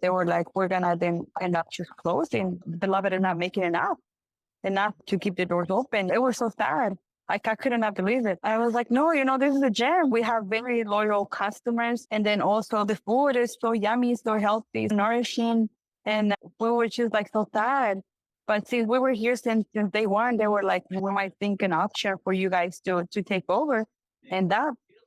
they were like, we're going to then end up just closing. Beloved is not making enough to keep the doors open. It was so sad. Like, I could not believe it. I was like, no, this is a gem. We have very loyal customers. And then also the food is so yummy, so healthy, nourishing. And we were just like so sad. But since we were here since day one, they were like, we might think an option for you guys to take over. And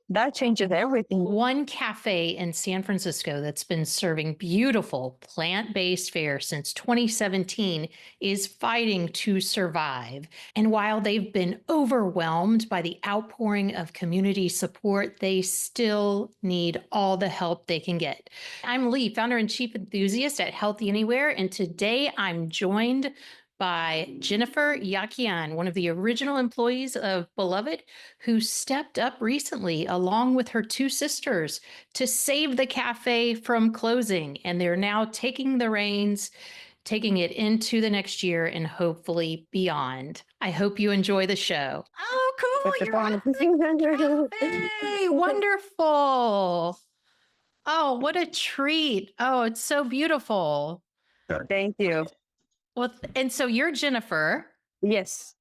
that changes everything. One cafe in San Francisco that's been serving beautiful plant-based fare since 2017 is fighting to survive. And while they've been overwhelmed by the outpouring of community support, they still need all the help they can get. I'm Lee, founder and chief enthusiast at Healthy Anywhere, and today I'm joined by Jennifer Yaquian, one of the original employees of Beloved, who stepped up recently along with her two sisters to save the cafe from closing. And they're now taking the reins, taking it into the next year and hopefully beyond. I hope you enjoy the show. Oh, cool. You're on the cafe. Wonderful. Oh, what a treat. Oh, it's so beautiful. Thank you. Well, and so you're Jennifer. Yes.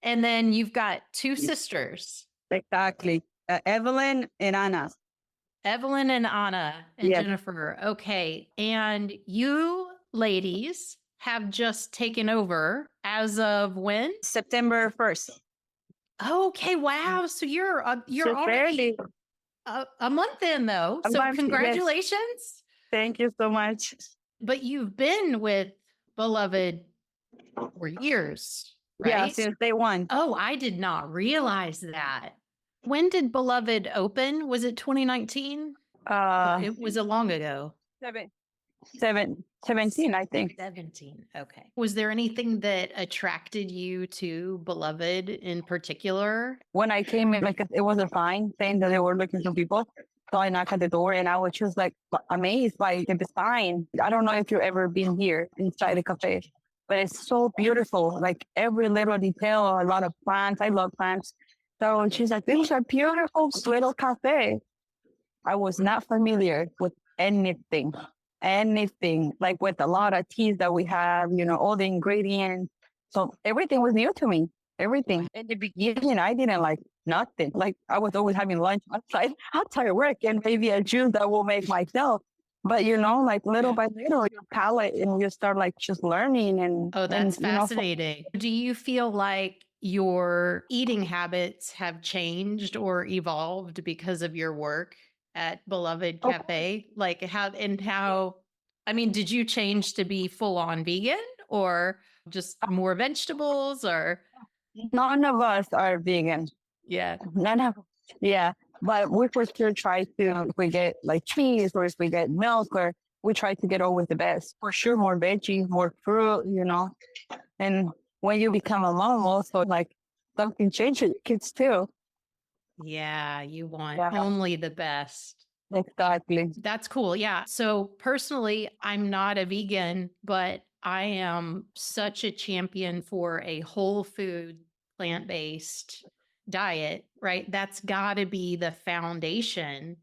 And then you've got two sisters. Exactly. Evelyn and Anna. Evelyn and Anna and Yes. Jennifer. Okay. And you ladies have just taken over as of when? September 1st. Okay. Wow. So you're So already barely. a month in though. A So month, congratulations. Yes. Thank you so much. But you've been with Beloved for years, right? Yeah, since day one. Oh, I did not realize that. When did Beloved open? Was it 2019? It was a long ago. 17, I think. 17. Okay. Was there anything that attracted you to Beloved in particular? When I came in, like, it was a sign saying that they were looking for people. So I knocked at the door and I was just like amazed by the sign. I don't know if you've ever been here inside the cafe, but it's so beautiful. Like every little detail, a lot of plants. I love plants. So she's like, this is a beautiful little cafe. I was not familiar with anything, like with a lot of teas that we have, all the ingredients. So everything was new to me. Everything. In the beginning, I didn't like nothing. Like I was always having lunch outside work and maybe a juice that will make myself. But like little by little, your palate and you start like just learning and oh, that's and, fascinating. Do you feel like your eating habits have changed or evolved because of your work at Beloved Cafe? Like how, I mean, did you change to be full on vegan or just more vegetables or? None of us are vegan. Yeah. None of yeah. But we for sure try to, if we get like cheese or if we get milk, or we try to get always the best. For sure, more veggies, more fruit, And when you become a mom, also like something changes kids too. Yeah, you want only the best. Exactly. That's cool. Yeah. So personally, I'm not a vegan, but I am such a champion for a whole food, plant-based diet, right? That's got to be the foundation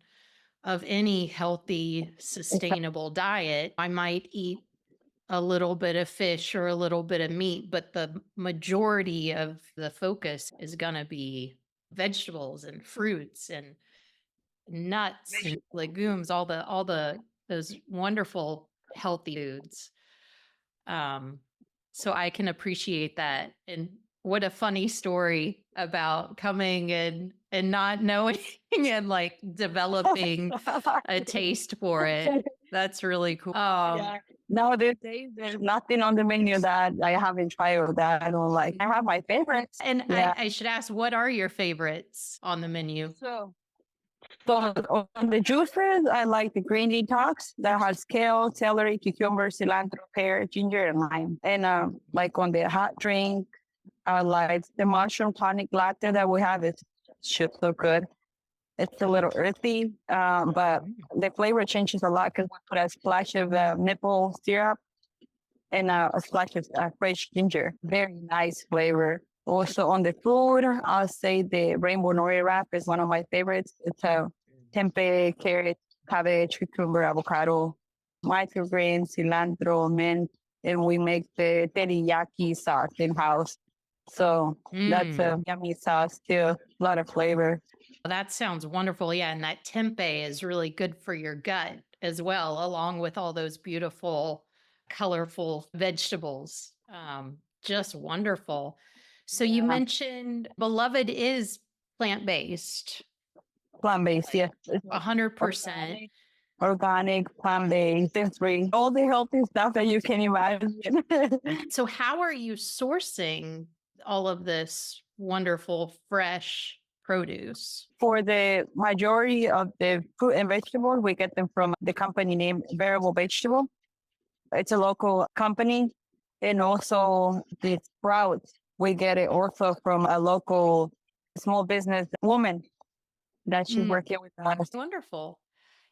of any healthy, sustainable diet. I might eat a little bit of fish or a little bit of meat, but the majority of the focus is going to be vegetables and fruits and nuts and legumes, all those wonderful healthy foods. So I can appreciate that. And what a funny story about coming and not knowing and like developing a taste for it. That's really cool. No, there's nothing on the menu that I haven't tried or that I don't like. I have my favorites. And I should ask, what are your favorites on the menu? So on the juices, I like the green detox that has kale, celery, cucumber, cilantro, pear, ginger, and lime. And like on the hot drink, I like the mushroom tonic latte that we have. It's just so good. It's a little earthy, but the flavor changes a lot because we put a splash of maple syrup and a splash of fresh ginger. Very nice flavor. Also on the food, I'll say the rainbow nori wrap is one of my favorites. It's a tempeh, carrot, cabbage, cucumber, avocado. microgreens, cilantro, mint, and we make the teriyaki sauce in house. So that's Mm. a yummy sauce too. A lot of flavor. That sounds wonderful. Yeah. And that tempeh is really good for your gut as well, along with all those beautiful, colorful vegetables. Just wonderful. So you Yeah, mentioned Beloved is plant based, plant based. Yes, it's 100%. organic, organic, plant based, and free. All the healthy stuff that you can imagine. So, how are you sourcing all of this wonderful, fresh produce? For the majority of the fruit and vegetables, we get them from the company named Variable Vegetable. It's a local company. And also the sprouts, we get it also from a local small business woman that she's Mm, working with us. wonderful.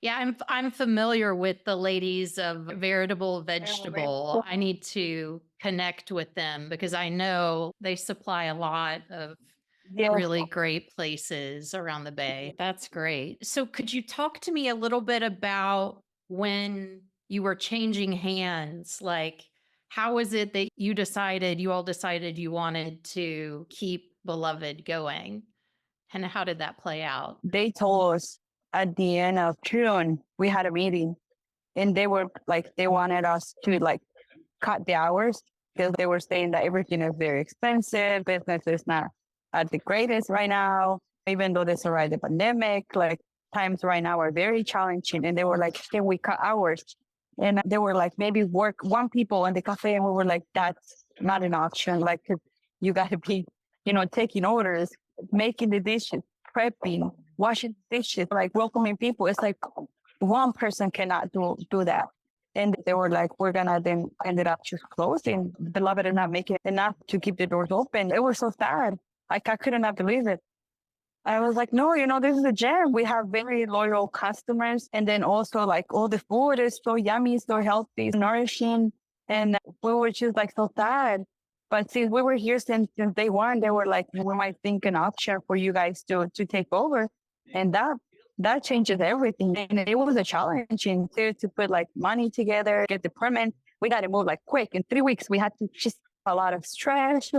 Yeah, I'm familiar with the ladies of Veritable Variable Vegetable. Vegetable. I need to connect with them because I know they supply a lot of Yes, really great places around the bay. That's great. So, could you talk to me a little bit about when you were changing hands? Like, how was it that you all decided you wanted to keep Beloved going? And how did that play out? they told us at the end of June, we had a meeting and they were like, they wanted us to like cut the hours because they were saying that everything is very expensive. Business is not at the greatest right now, even though there's already a pandemic. Like times right now are very challenging. And they were like, can we cut hours? And they were like, maybe work one people in the cafe. And we were like, that's not an option. Like, 'cause you got to be, taking orders, making the dishes, prepping, washing dishes, like welcoming people. It's like one person cannot do that. And they were like, we're gonna then ended up just closing. Beloved is not making enough to keep the doors open. It was so sad. Like I could not believe it. I was like, no, this is a gem. We have very loyal customers. And then also like all the food is so yummy, so healthy, nourishing. And we were just like so sad. But since we were here since day one, they were like, we might think an option for you guys to take over. And that changes everything. And it was a challenge to put like money together, get the permit. We got to move like quick. In 3 weeks, we had to just a lot of stress.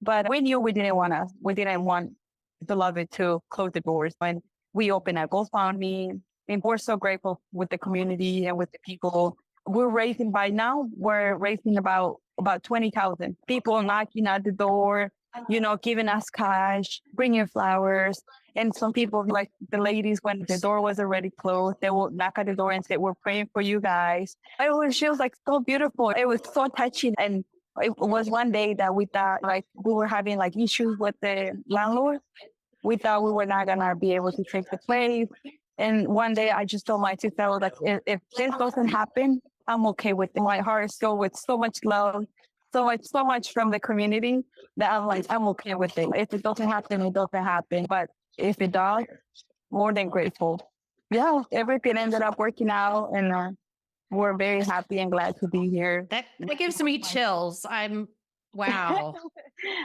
But we knew we didn't want Beloved to close the doors. When we opened a GoFundMe, and we're so grateful with the community and with the people. We're raising about 20,000 people knocking at the door, giving us cash, bringing flowers. And some people, like the ladies, when the door was already closed, they will knock at the door and say, "We're praying for you guys." She was like so beautiful. It was so touching. And it was one day that we thought like we were having like issues with the landlord. We thought we were not gonna be able to take the place. And one day I just told my sister, I was like, if this doesn't happen, I'm okay with it. My heart is filled with so much love, so much from the community that I'm like, I'm okay with it. If it doesn't happen, it doesn't happen. But if it does, more than grateful. Yeah, everything ended up working out and we're very happy and glad to be here. That gives me chills. Wow.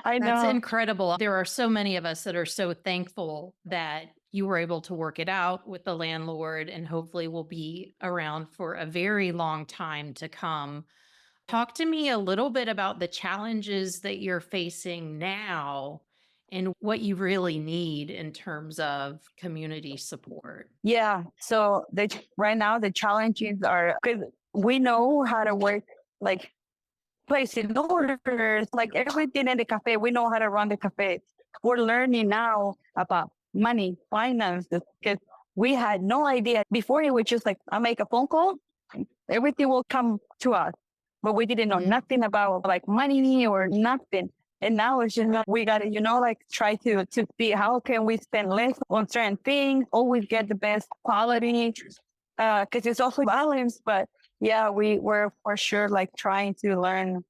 I That's know. incredible. There are so many of us that are so thankful that you were able to work it out with the landlord and hopefully will be around for a very long time to come. Talk to me a little bit about the challenges that you're facing now and what you really need in terms of community support. Yeah. So right now the challenges are because we know how to work like placing orders, like everything in the cafe. We know how to run the cafe. We're learning now about money, finances, because we had no idea. Before it was just like I make a phone call, everything will come to us. But we didn't know nothing about like money or nothing. And now it's just like we gotta, like try to see how can we spend less on certain things, always get the best quality. Because it's also balance. But yeah, we were for sure like trying to learn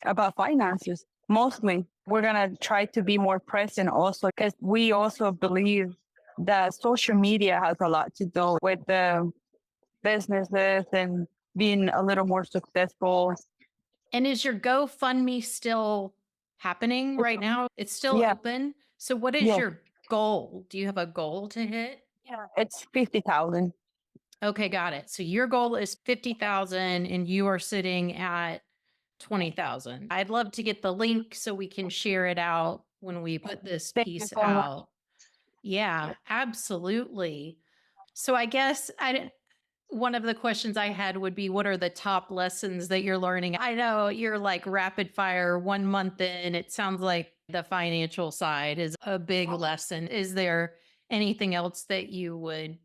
about finances. Mostly, we're gonna try to be more present also because we also believe that social media has a lot to do with the businesses and being a little more successful. And is your GoFundMe still happening right now? It's still Yeah, open. So, what is yeah, your goal? Do you have a goal to hit? yeah. It's 50,000. Okay, got it. So your goal is 50,000 and you are sitting at 20,000. I'd love to get the link so we can share it out when we put this Thank you piece so much. out. Yeah, absolutely. So I guess one of the questions I had would be, what are the top lessons that you're learning? I know you're like rapid fire 1 month in. It sounds like the financial side is a big lesson. Is there anything else that you would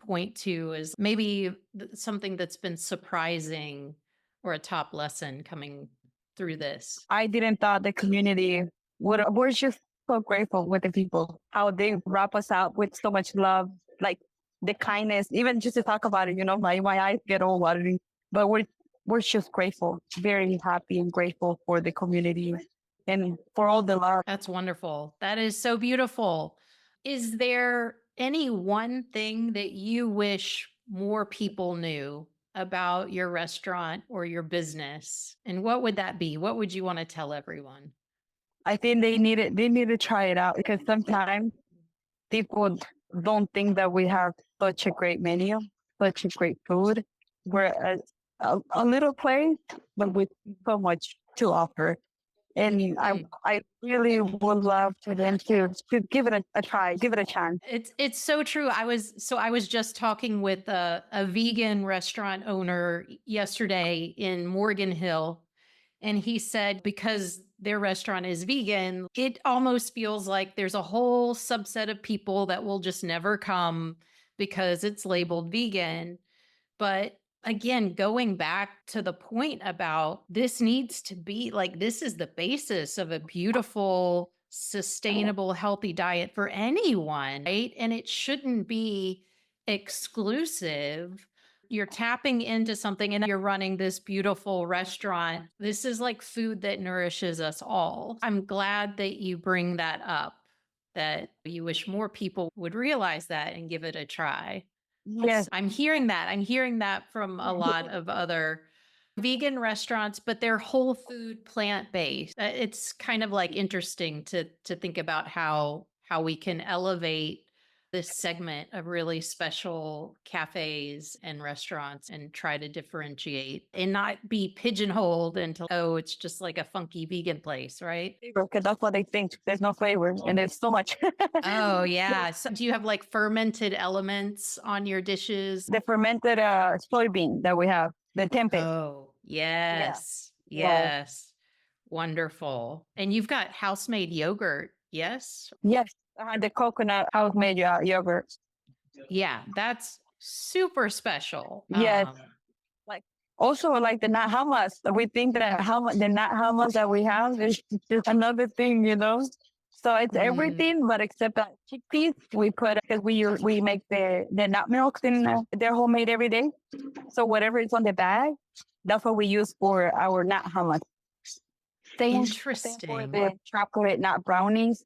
point to as maybe something that's been surprising or a top lesson coming through this? I didn't thought the community would. We're just so grateful with the people, how they wrap us up with so much love, like the kindness. Even just to talk about it, my eyes get all watery. But we're just grateful, very happy and grateful for the community and for all the love. That's wonderful. That is so beautiful. Is there any one thing that you wish more people knew about your restaurant or your business? And what would that be? What would you want to tell everyone? I think they need to try it out because sometimes people don't think that we have such a great menu, such a great food. We're a little place, but with so much to offer. And Mm. I really would love for them to give it a try, give it a chance. It's so true. I was just talking with a vegan restaurant owner yesterday in Morgan Hill. And he said because their restaurant is vegan, it almost feels like there's a whole subset of people that will just never come because it's labeled vegan. But again, going back to the point about this needs to be like, this is the basis of a beautiful, sustainable, healthy diet for anyone, right? And it shouldn't be exclusive. You're tapping into something and you're running this beautiful restaurant. This is like food that nourishes us all. I'm glad that you bring that up, that you wish more people would realize that and give it a try. Yes, I'm hearing that. I'm hearing that from a lot of other vegan restaurants, but they're whole food, plant-based. It's kind of like interesting to think about how we can elevate this segment of really special cafes and restaurants and try to differentiate and not be pigeonholed into, oh, it's just like a funky vegan place, right? because that's what they think. There's no flavor, and there's so much. Oh, yeah. So do you have like fermented elements on your dishes? The fermented soybean that we have, the tempeh. Oh, Yeah. yes. Yes. Yes. Wonderful. And you've got house-made yogurt, yes? Yes. The coconut house made yogurt. Yeah, that's super special. Yes. Like also like the nut hummus. We think that the nut hummus that we have is just another thing. So it's Mm, everything, but except that chickpeas we put because we make the nut milks in they're homemade every day. So whatever is on the bag, that's what we use for our nut hummus. Same for interesting. the chocolate nut brownies.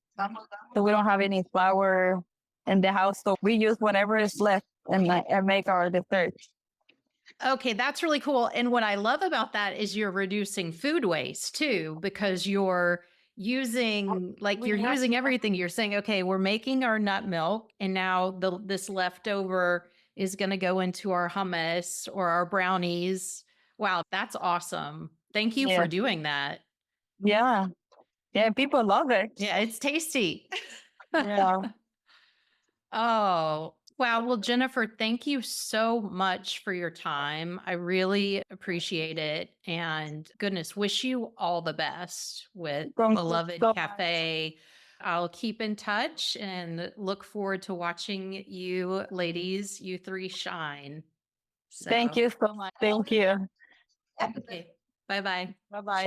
So we don't have any flour in the house, so we use whatever is left and make our dessert. Okay, that's really cool. And what I love about that is you're reducing food waste too, because you're using you're using everything. You're saying, okay, we're making our nut milk, and now this leftover is going to go into our hummus or our brownies. Wow, that's awesome. Thank you for Yeah, doing that. yeah, yeah. People love it. Yeah, it's tasty. Yeah. Oh, wow. Well, Jennifer, thank you so much for your time. I really appreciate it. And goodness, wish you all the best with Thank you Beloved so much. Cafe. I'll keep in touch and look forward to watching you ladies, you three shine. Thank So, you so much. Thank you. okay. Bye bye. Bye bye.